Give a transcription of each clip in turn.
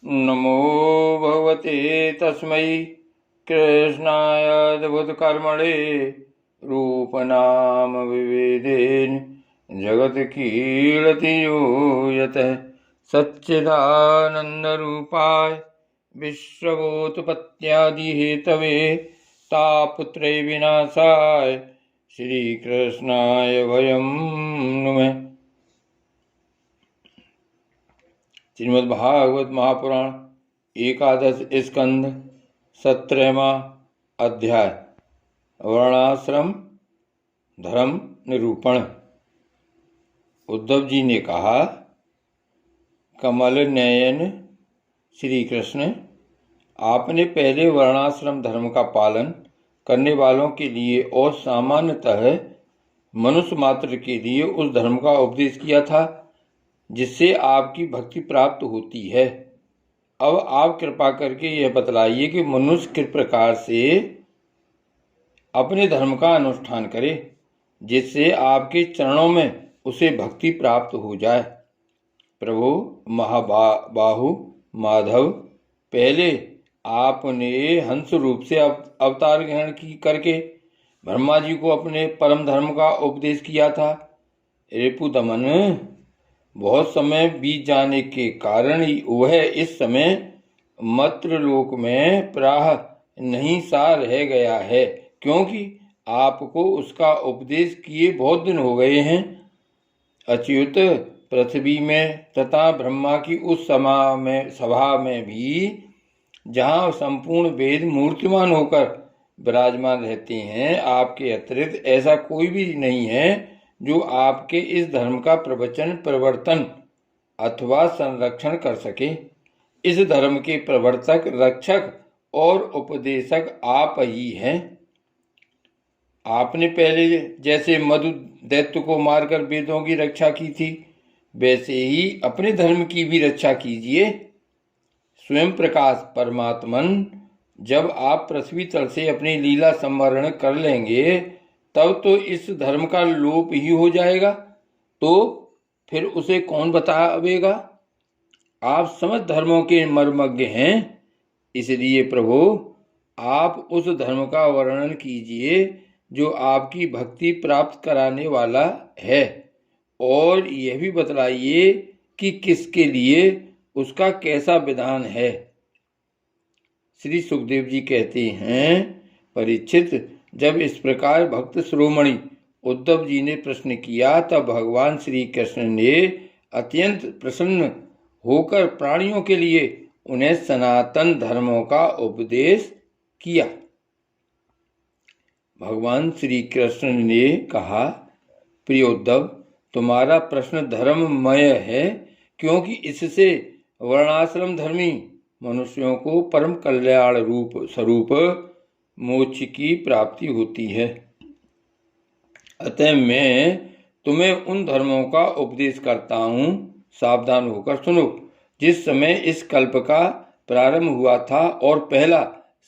नमो भगवते तस्मै कृष्णाय अद्भुतकर्मणे रूपनाम विविधेन जगत्कीर्ति यो यतः सच्चिदानन्दरूपाय विश्वभूतपत्यादिहेतवे तापत्रय विनाशाय श्रीकृष्णाय वयं नुमः। श्रीमद्भागवत महापुराण एकादश स्कंध 17वां अध्याय वर्णाश्रम धर्म निरूपण। उद्धव जी ने कहा, कमल नयन श्री कृष्ण, आपने पहले वर्णाश्रम धर्म का पालन करने वालों के लिए और सामान्यतः मनुष्य मात्र के लिए उस धर्म का उपदेश किया था जिससे आपकी भक्ति प्राप्त होती है। अब आप कृपा करके यह बतलाइए कि मनुष्य किस प्रकार से अपने धर्म का अनुष्ठान करे जिससे आपके चरणों में उसे भक्ति प्राप्त हो जाए। प्रभु महाबाहु माधव, पहले आपने हंस रूप से अवतार ग्रहण करके ब्रह्मा जी को अपने परम धर्म का उपदेश किया था। रिपुदमन, बहुत समय बीत जाने के कारण वह इस समय मर्त्यलोक में प्राह नहीं सा रह गया है, क्योंकि आपको उसका उपदेश किए बहुत दिन हो गए हैं। अच्युत, पृथ्वी में तथा ब्रह्मा की उस सभा में भी जहाँ संपूर्ण वेद मूर्तिमान होकर विराजमान रहते हैं, आपके अतिरिक्त ऐसा कोई भी नहीं है जो आपके इस धर्म का प्रवचन, प्रवर्तन अथवा संरक्षण कर सके। इस धर्म के प्रवर्तक, रक्षक और उपदेशक आप ही हैं। आपने पहले जैसे मधु दैत्य को मारकर वेदों की रक्षा की थी, वैसे ही अपने धर्म की भी रक्षा कीजिए। स्वयं प्रकाश परमात्मन, जब आप पृथ्वी तल से अपनी लीला संवरण कर लेंगे तब तो इस धर्म का लोप ही हो जाएगा, तो फिर उसे कौन बतावेगा? आप समस्त धर्मों के मर्मज्ञ हैं, इसलिए प्रभु आप उस धर्म का वर्णन कीजिए जो आपकी भक्ति प्राप्त कराने वाला है, और यह भी बतलाइए कि किसके लिए उसका कैसा विधान है। श्री सुखदेव जी कहते हैं, परीक्षित, जब इस प्रकार भक्त शिरोमणि उद्धव जी ने प्रश्न किया तब भगवान श्री कृष्ण ने अत्यंत प्रसन्न होकर प्राणियों के लिए उन्हें सनातन धर्मों का उपदेश किया। भगवान श्री कृष्ण ने कहा, प्रिय उद्धव, तुम्हारा प्रश्न धर्ममय है, क्योंकि इससे वर्णाश्रम धर्मी मनुष्यों को परम कल्याण रूप स्वरूप मोक्ष की प्राप्ति होती है। अतः मैं तुम्हें उन धर्मों का उपदेश करता हूँ, सावधान होकर सुनो। जिस समय इस कल्प का प्रारंभ हुआ था और पहला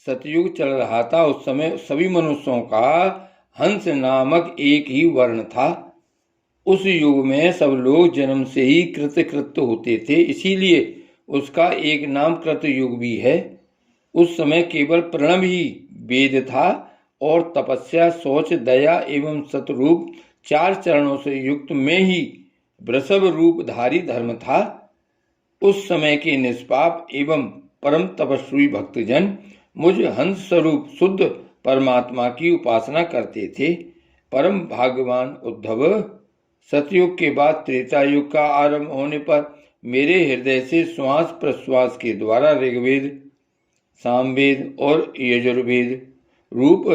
सतयुग चल रहा था, उस समय सभी मनुष्यों का हंस नामक एक ही वर्ण था। उस युग में सब लोग जन्म से ही कृतकृत्य होते थे, इसीलिए उसका एक नाम कृतयुग भी है। उस समय केवल प्रणव ही वेद था और तपस्या, शौच, दया एवं सतरूप 4 चरणों से युक्त में ही वृषभ रूपधारी धर्म था। उस समय के निष्पाप एवं परम तपस्वी भक्तजन मुझ हंस स्वरूप शुद्ध परमात्मा की उपासना करते थे। परम भाग्यवान उद्धव, सतयुग के बाद त्रेता युग का आरंभ होने पर मेरे हृदय से श्वास प्रश्वास के द्वारा ऋग्वेद, सामवेद और यजुर्वेद रूप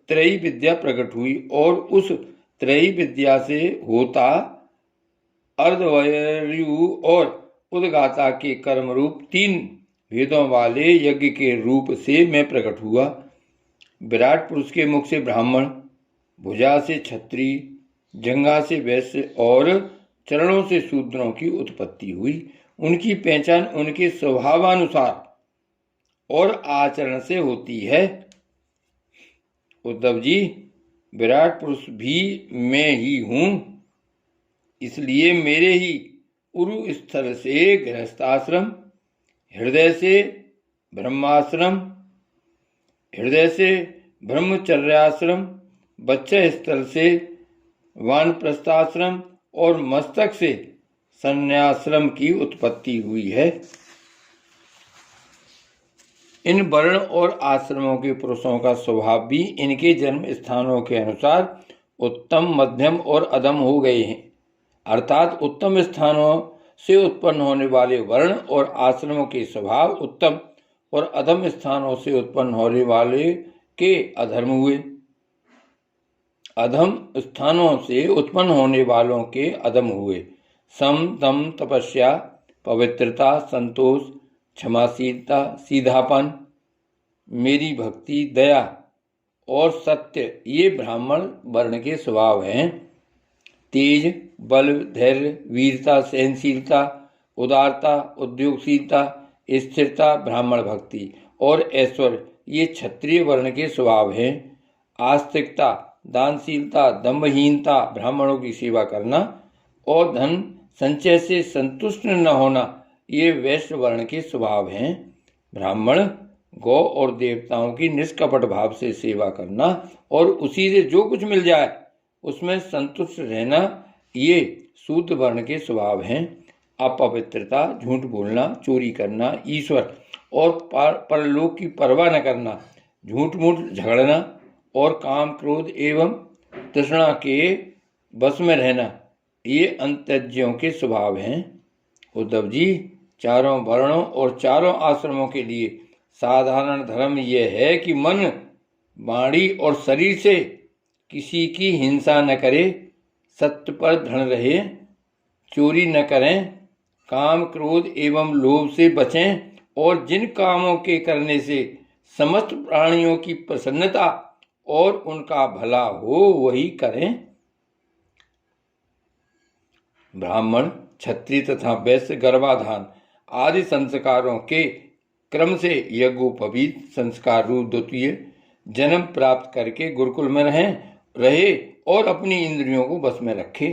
त्रयी विद्या प्रकट हुई, और उस त्रयी विद्या से होता अर्धवयु और उद्गाता के कर्म रूप 3 वेदों वाले यज्ञ के रूप से मैं प्रकट हुआ। विराट पुरुष के मुख से ब्राह्मण, भुजा से क्षत्रिय, जंघा से वैश्य और चरणों से शूद्रों की उत्पत्ति हुई। उनकी पहचान उनके स्वभावानुसार और आचरण से होती है। उद्धव जी, विराट पुरुष भी मैं ही हूँ, इसलिए मेरे ही उरु स्थल से गृहस्थाश्रम हृदय से ब्रह्माश्रम, हृदय से ब्रह्मचर्याश्रम, बच्चा स्थल से वानप्रस्थाश्रम और मस्तक से संन्याश्रम की उत्पत्ति हुई है। इन वर्ण और आश्रमों के पुरुषों का स्वभाव भी इनके जन्म स्थानों के अनुसार उत्तम, मध्यम और अधम हो गए हैं। अर्थात उत्तम स्थानों से उत्पन्न होने वाले वर्ण और आश्रमों के स्वभाव उत्तम और अधम स्थानों से उत्पन्न होने वाले के अधर्म हुए। अधम स्थानों से उत्पन्न होने वालों के अधम हुए। सम, दम, तपस्या, पवित्रता, संतोष, क्षमाशीलता, सीधापन, मेरी भक्ति, दया और सत्य ये ब्राह्मण वर्ण के स्वभाव हैं। तेज, बल, धैर्य, वीरता, सहनशीलता, उदारता, उद्योगशीलता, स्थिरता ब्राह्मण भक्ति और ऐश्वर्य ये क्षत्रिय वर्ण के स्वभाव हैं। आस्तिकता, दानशीलता, दंभहीनता, ब्राह्मणों की सेवा करना और धन संचय से संतुष्ट न होना ये वैश्य वर्ण के स्वभाव हैं। ब्राह्मण गौ और देवताओं की निष्कपट भाव से सेवा करना और उसी से जो कुछ मिल जाए उसमें संतुष्ट रहना ये शूद्र वर्ण के स्वभाव हैं। अपवित्रता, झूठ बोलना, चोरी करना, ईश्वर और परलोक की परवाह न करना, झूठ मूठ झगड़ना और काम, क्रोध एवं तृष्णा के बस में रहना ये अंत्यज्ञों के स्वभाव हैं। उद्धव जी, चारों वर्णों और चारों आश्रमों के लिए साधारण धर्म यह है कि मन, वाणी और शरीर से किसी की हिंसा न करे, सत्य पर दृढ़ रहे, चोरी न करें, काम, क्रोध एवं लोभ से बचें और जिन कामों के करने से समस्त प्राणियों की प्रसन्नता और उनका भला हो वही करें। ब्राह्मण, क्षत्रिय तथा वैश्य गर्भाधान आदि संस्कारों के क्रम से यज्ञोपवीत संस्कार रूप द्वितीय जन्म प्राप्त करके गुरुकुल में रहे और अपनी इंद्रियों को बस में रखे।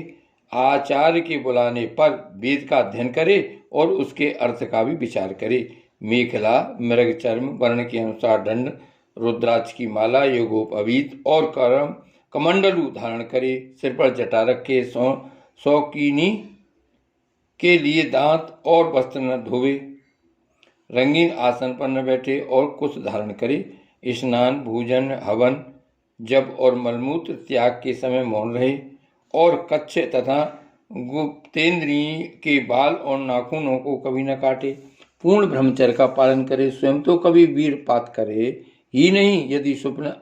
आचार्य के बुलाने पर वेद का अध्ययन करे और उसके अर्थ का भी विचार करे। मेखला, मृग चर्म, वर्ण के अनुसार दंड, रुद्राक्ष की माला, योगोपवीत और कमंडलू धारण करे। सिर पर जटा रखे, शौकीनी के लिए दांत और वस्त्र न धोवे, रंगीन आसन पर न बैठे और कुश धारण करे। स्नान, भोजन, हवन, जप और मलमूत्र त्याग के समय मौन रहे और कच्छ तथा गुप्तेंद्रिय के बाल और नाखूनों को कभी न काटे। पूर्ण ब्रह्मचर्य का पालन करे, स्वयं तो कभी वीरपात करे ही नहीं। यदि स्वप्न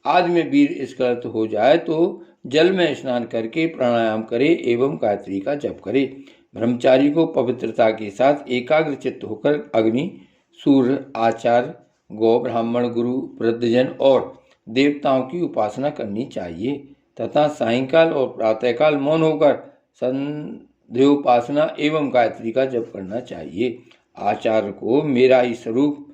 आदि में वीर स्खलित हो जाए तो जल में स्नान करके प्राणायाम करे एवं गायत्री का जप करे। ब्रह्मचारी को पवित्रता के साथ एकाग्र चित्त होकर अग्नि, सूर्य, आचार्य, गौ, ब्राह्मण, गुरु, वृद्धजन और देवताओं की उपासना करनी चाहिए तथा सायंकाल और प्रातःकाल मौन होकर संध्योपासना एवं गायत्री का जप करना चाहिए। आचार्य को मेरा ही स्वरूप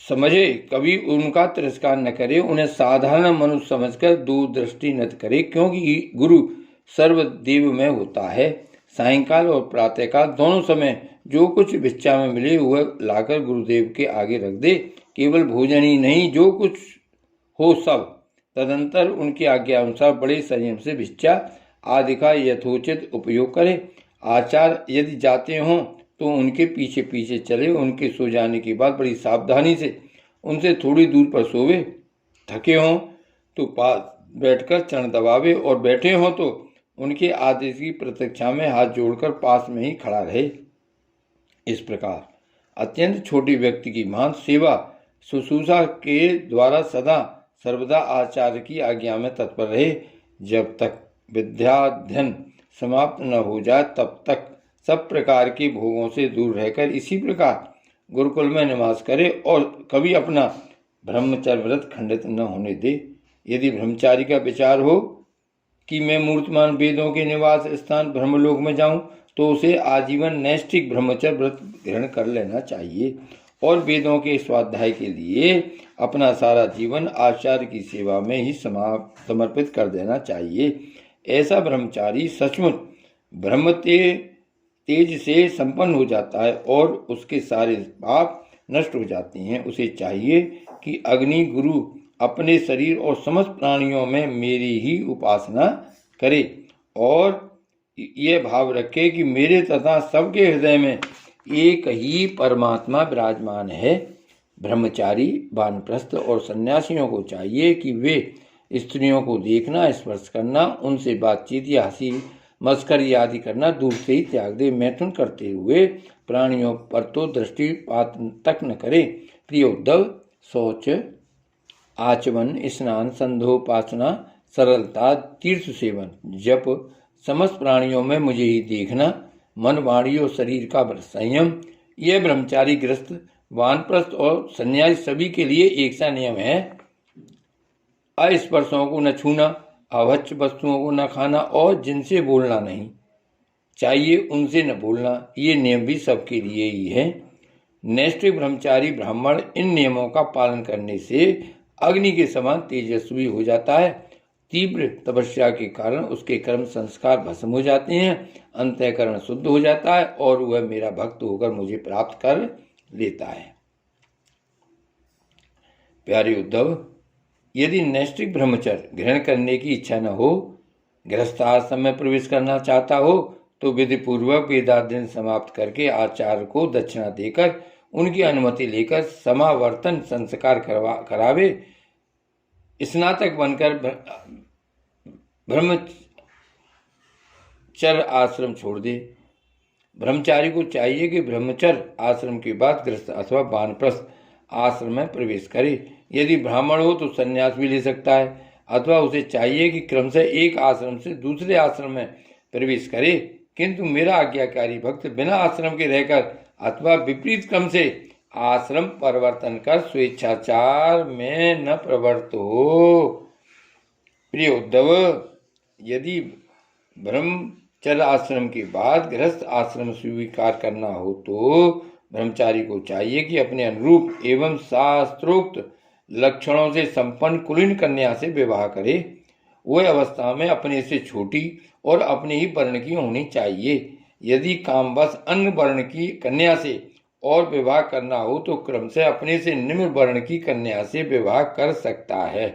समझे, कभी उनका तिरस्कार न करे, उन्हें साधारण मनुष्य समझकर दूरदृष्टि न करे, क्योंकि गुरु सर्वदेव में होता है। सायंकाल और प्रातःकाल दोनों समय जो कुछ भिक्षा में मिले वह लाकर गुरुदेव के आगे रख दे। केवल भोजन ही नहीं, जो कुछ हो सब। तदंतर उनकी आज्ञा अनुसार बड़े संयम से भिक्षा आदि का यथोचित उपयोग करे। आचार्य यदि जाते हों तो उनके पीछे पीछे चले। उनके सो जाने के बाद बड़ी सावधानी से उनसे थोड़ी दूर पर सोवे। थके हों तो पास बैठकर चरण दबावे और बैठे हों तो उनके आदेश की प्रतीक्षा में हाथ जोड़कर पास में ही खड़ा रहे। इस प्रकार अत्यंत छोटी व्यक्ति की महान सेवा शुश्रूषा के द्वारा सदा सर्वदा आचार्य की आज्ञा में तत्पर रहे। जब तक विद्याध्ययन समाप्त न हो जाए तब तक सब प्रकार के भोगों से दूर रहकर इसी प्रकार गुरुकुल में निवास करे और कभी अपना ब्रह्मचर्य व्रत खंडित न होने दे। यदि ब्रह्मचारी का विचार हो कि मैं मूर्तिमान वेदों के निवास स्थान ब्रह्मलोक में जाऊं तो उसे आजीवन नैष्ठिक ब्रह्मचर्य व्रत ग्रहण कर लेना चाहिए और वेदों के स्वाध्याय के लिए अपना सारा जीवन आचार्य की सेवा में ही समर्पित कर देना चाहिए। ऐसा ब्रह्मचारी सचमुच ब्रह्मते तेज से संपन्न हो जाता है और उसके सारे पाप नष्ट हो जाते हैं। उसे चाहिए कि अग्नि गुरु अपने शरीर और समस्त प्राणियों में मेरी ही उपासना करे और यह भाव रखे कि मेरे तथा सबके हृदय में एक ही परमात्मा विराजमान है। ब्रह्मचारी, वानप्रस्थ और सन्यासियों को चाहिए कि वे स्त्रियों को देखना, स्पर्श करना, उनसे बातचीत या हंसी मस्करी आदि करना दूर से ही त्याग दे। मैथुन करते हुए प्राणियों पर तो दृष्टिपात तक न करे। प्रिय उद्धव, शौच, आचमन, स्नान, संध्योपासना, सरलता, तीर्थ सेवन, जप, समस्त प्राणियों में मुझे ही देखना, मन, वाणी और शरीर का संयम, यह ब्रह्मचारी, गृहस्थ, वानप्रस्थ और सन्यासी सभी के लिए एक सा नियम है। अस्पर्शों को न छूना, अभक्ष्य वस्तुओं को न खाना और जिनसे बोलना नहीं चाहिए उनसे न बोलना, ये नियम भी सबके लिए ही है। नैष्ठिक ब्रह्मचारी ब्राह्मण इन नियमों का पालन करने से अग्नि के समान तेजस्वी हो जाता है। तीव्र तपस्या के कारण उसके कर्म संस्कार भस्म हो जाते हैं, अंतःकरण शुद्ध हो जाता है और वह मेरा भक्त होकर मुझे प्राप्त कर लेता है। प्यारे उद्धव, यदि नैष्ठिक ब्रह्मचर्य ग्रहण करने की इच्छा न हो, गृहस्थाश्रम में प्रवेश करना चाहता हो, तो विधि पूर्वक वेदाध्ययन समाप्त करके आचार्य को दक्षिणा देकर उनकी अनुमति लेकर समावर्तन संस्कार करावे। स्नातक बनकर ब्रह्मचर्य आश्रम छोड़ दे। ब्रह्मचारी को चाहिए कि ब्रह्मचर्य आश्रम के बाद गृहस्थ अथवा वानप्रस्थ आश्रम में प्रवेश करे। यदि ब्राह्मण हो तो संन्यास भी ले सकता है, अथवा उसे चाहिए कि क्रमशः एक आश्रम से दूसरे आश्रम में प्रवेश करे। किंतु मेरा आज्ञाकारी भक्त बिना आश्रम के रहकर अथवा विपरीत क्रम से आश्रम परिवर्तन कर स्वेच्छाचार में न प्रवृत्त हो। प्रिय उद्धव, यदि ब्रह्मचर्य आश्रम के बाद गृहस्थ आश्रम स्वीकार करना हो तो ब्रह्मचारी को चाहिए कि अपने अनुरूप एवं शास्त्रोक्त लक्षणों से संपन्न कुलीन कन्या से विवाह करे। वह अवस्था में अपने से छोटी और अपने ही वर्ण की होनी चाहिए। यदि कामवश अन्य वर्ण की कन्या से और विवाह करना हो तो क्रमशः अपने से निम्न वर्ण की कन्या से विवाह कर सकता है।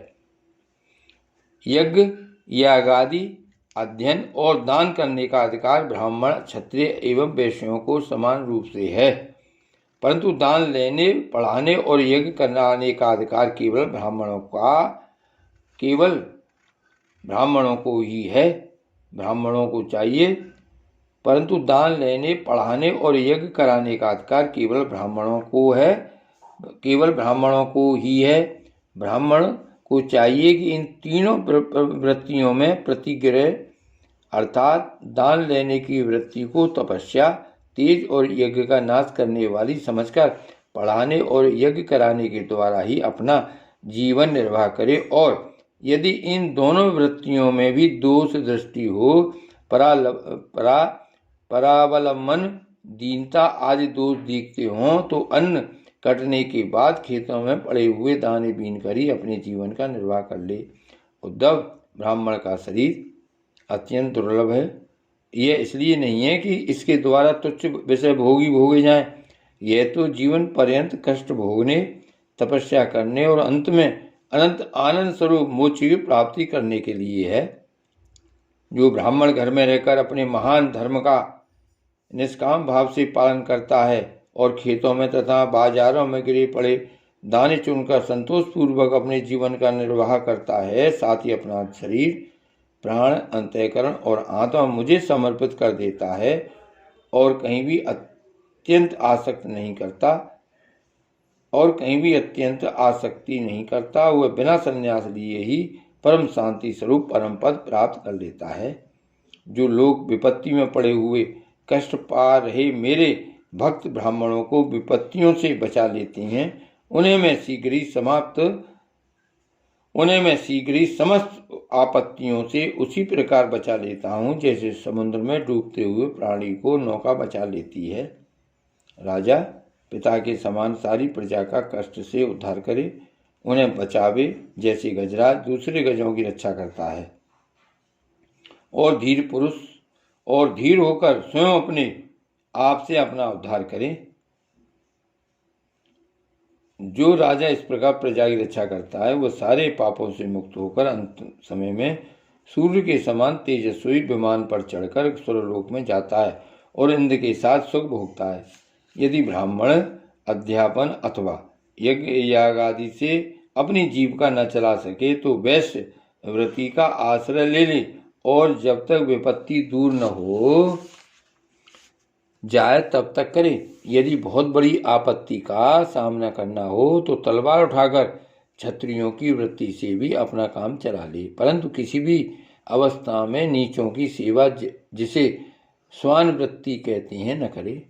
यज्ञ, यागादि, अध्ययन और दान करने का अधिकार ब्राह्मण, क्षत्रिय एवं वैश्यों को समान रूप से है, परंतु दान लेने, पढ़ाने और यज्ञ कराने का अधिकार केवल ब्राह्मणों को ही है। ब्राह्मणों को चाहिए, परंतु दान लेने, पढ़ाने और यज्ञ कराने का अधिकार केवल ब्राह्मणों को ही है। ब्राह्मण को चाहिए कि इन तीनों वृत्तियों में प्रतिग्रह अर्थात दान लेने की वृत्ति को तपस्या, तेज और यज्ञ का नाश करने वाली समझकर पढ़ाने और यज्ञ कराने के द्वारा ही अपना जीवन निर्वाह करे। और यदि इन दोनों वृत्तियों में भी दोष दृष्टि हो, परावलंबन, दीनता आदि दोष दिखते हों तो अन्न कटने के बाद खेतों में पड़े हुए दाने बीन कर ही अपने जीवन का निर्वाह कर ले। उद्धव, ब्राह्मण का शरीर अत्यंत दुर्लभ है। यह इसलिए नहीं है कि इसके द्वारा तुच्छ विषय भोगे जाएं, यह तो जीवन पर्यंत कष्ट भोगने, तपस्या करने और अंत में अनंत आनंद स्वरूप मोक्ष की प्राप्ति करने के लिए है। जो ब्राह्मण घर में रहकर अपने महान धर्म का निष्काम भाव से पालन करता है और खेतों में तथा बाजारों में गिरे पड़े दाने चुनकर संतोष पूर्वक अपने जीवन का निर्वाह करता है, साथ ही अपना शरीर, प्राण, अंतःकरण और आत्मा मुझे समर्पित कर देता है और कहीं भी अत्यंत आसक्ति नहीं करता, वह बिना संन्यास लिए ही परम शांति स्वरूप परम पद प्राप्त कर लेता है। जो लोग विपत्ति में पड़े हुए कष्ट पा रहे मेरे भक्त ब्राह्मणों को विपत्तियों से बचा लेते हैं, उन्हें मैं शीघ्र ही समस्त आपत्तियों से उसी प्रकार बचा लेता हूँ जैसे समुद्र में डूबते हुए प्राणी को नौका बचा लेती है। राजा पिता के समान सारी प्रजा का कष्ट से उद्धार करे, उन्हें बचावे जैसे गजराज दूसरे गजों की रक्षा करता है। और धीर पुरुष और धीर होकर स्वयं अपने आपसे अपना उद्धार करें। जो राजा इस प्रकार प्रजा की रक्षा करता है वह सारे पापों से मुक्त होकर अंत समय में सूर्य के समान तेजस्वी विमान पर चढ़कर स्वर्गलोक में जाता है और इंद्र के साथ सुख भोगता है। यदि ब्राह्मण अध्यापन अथवा यज्ञ याग आदि से अपनी जीविका न चला सके तो वैश्य व्रती का आश्रय ले ले और जब तक विपत्ति दूर न हो जाए तब तक करे। यदि बहुत बड़ी आपत्ति का सामना करना हो तो तलवार उठाकर क्षत्रियों की वृत्ति से भी अपना काम चला ले, परंतु किसी भी अवस्था में नीचों की सेवा जिसे स्वान वृत्ति कहते हैं न करे।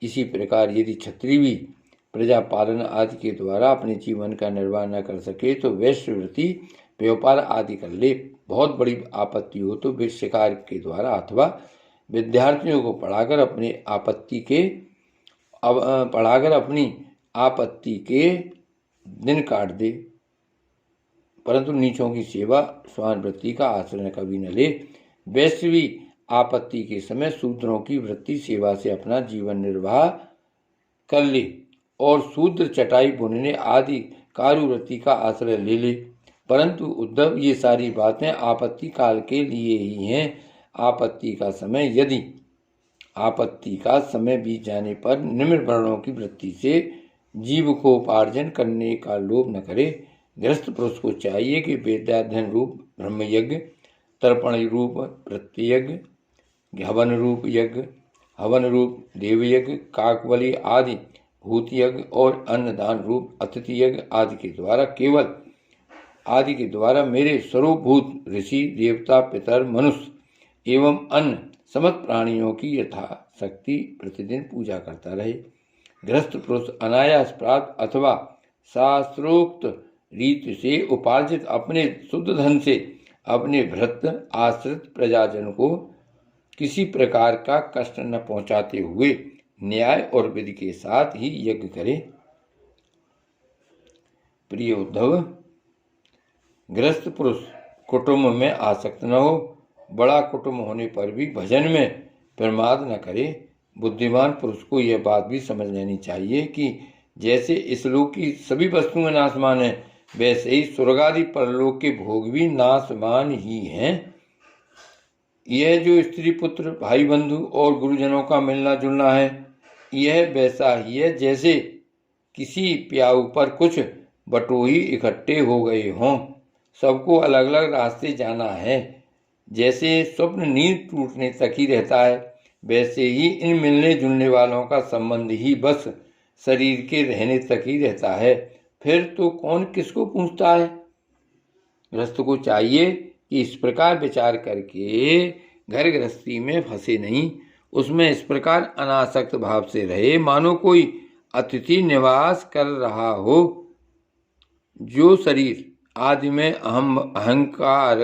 इसी प्रकार यदि क्षत्रिय भी प्रजा पालन आदि के द्वारा अपने जीवन का निर्वाह न कर सके तो वैश्य वृत्ति व्यापार आदि कर ले। बहुत बड़ी आपत्ति हो तो वे शिकार के द्वारा अथवा विद्यार्थियों को पढ़ाकर अपनी आपत्ति के दिन काट दे, परंतु नीचों की सेवा स्वान वृत्ति का आश्रय कभी न ले। वैश्य भी आपत्ति के समय शूद्रों की वृत्ति सेवा से अपना जीवन निर्वाह कर ले और शूद्र चटाई बुनने आदि कारुवृत्ति का आश्रय ले ले। परंतु उद्धव, ये सारी बातें आपत्ति काल के लिए ही हैं। आपत्ति का समय बीत जाने पर निम्न वर्णों की वृत्ति से जीविकोपार्जन करने का लोभ न करे। गृहस्थ पुरुष को चाहिए कि वेदाध्ययन रूप ब्रह्मयज्ञ, तर्पण रूप प्रत्ययज्ञ, हवन रूप यज्ञ, हवन रूप देवयज्ञ, काकबलि आदि भूत यज्ञ और अन्नदान रूप अतिथि यज्ञ आदि के द्वारा मेरे स्वरूपभूत ऋषि देवता पितर मनुष्य एवं अन्य समस्त प्राणियों की यथाशक्ति प्रतिदिन पूजा करता रहे। गृहस्थ पुरुष अनायास प्राप्त अथवा शास्त्रोक्त रीति से उपार्जित अपने शुद्ध धन से अपने भृत्य आश्रित प्रजाजन को किसी प्रकार का कष्ट न पहुंचाते हुए न्याय और विधि के साथ ही यज्ञ करे। प्रिय उद्धव, गृहस्थ पुरुष कुटुंब में आसक्त न हो, बड़ा कुटुंब होने पर भी भजन में प्रमाद न करे। बुद्धिमान पुरुष को यह बात भी समझ लेनी चाहिए कि जैसे इस लोक की सभी वस्तुएं नाशवान हैं, वैसे ही स्वर्ग आदि परलोक के भोग भी नाशवान ही हैं। यह जो स्त्री पुत्र भाई बंधु और गुरुजनों का मिलना जुलना है, यह वैसा ही है जैसे किसी प्याऊ पर कुछ बटोही इकट्ठे हो गए हों। सबको अलग अलग रास्ते जाना है। जैसे स्वप्न नींद टूटने तक ही रहता है, वैसे ही इन मिलने जुलने वालों का संबंध ही बस शरीर के रहने तक ही रहता है। फिर तो कौन किसको पूछता है। गृहस्थ को चाहिए कि इस प्रकार विचार करके घर गृहस्थी में फंसे नहीं, उसमें इस प्रकार अनासक्त भाव से रहे मानो कोई अतिथि निवास कर रहा हो। जो शरीर आदि में अहंकार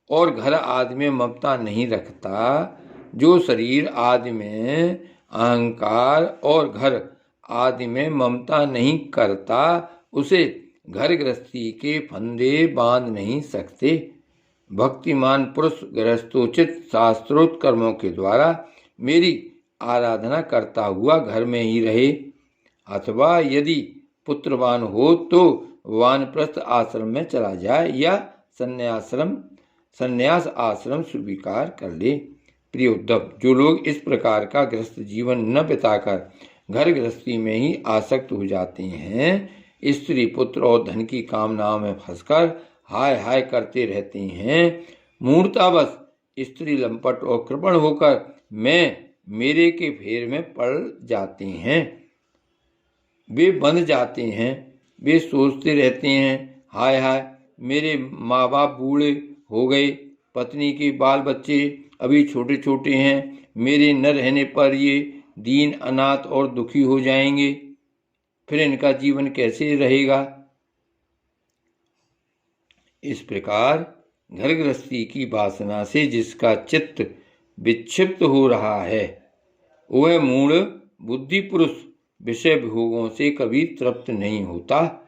और घर आदि में ममता नहीं रखता, जो शरीर आदि में अहंकार और घर आदि में ममता नहीं करता, उसे घर गृहस्थी के फंदे बांध नहीं सकते। भक्तिमान पुरुष गृहस्थोचित शास्त्रोक्त कर्मों के द्वारा मेरी आराधना करता हुआ घर में ही रहे, अथवा यदि पुत्रवान हो तो वानप्रस्थ आश्रम में चला जाए या संन्यास आश्रम स्वीकार कर ले। प्रिय उद्धव, जो लोग इस प्रकार का गृहस्थ जीवन न बिताकर घर गृहस्थी में ही आसक्त हो जाते हैं, स्त्री पुत्र और धन की कामनाओं में फंसकर हाय हाय करते रहते हैं, मूर्तावश स्त्री लंपट और कृपण होकर मेरे के फेर में पड़ जाते हैं। वे बंध जाते हैं। वे सोचते रहते हैं, हाय हाय मेरे माँ बाप बूढ़े हो गए, पत्नी के बाल बच्चे अभी छोटे छोटे हैं, मेरे न रहने पर ये दीन अनाथ और दुखी हो जाएंगे, फिर इनका जीवन कैसे रहेगा। इस प्रकार घर गृहस्थी की वासना से जिसका चित्त विक्षिप्त हो रहा है, वह मूढ़ बुद्धि पुरुष विषय भोगों से कभी तृप्त नहीं होता,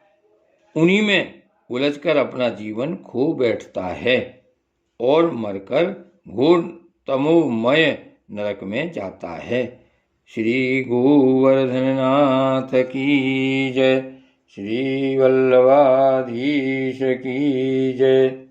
उन्हीं में उलझकर अपना जीवन खो बैठता है और मरकर घोर तमोमय नरक में जाता है। श्री गोवर्धननाथ की जय। श्री वल्लभाधीश की जय।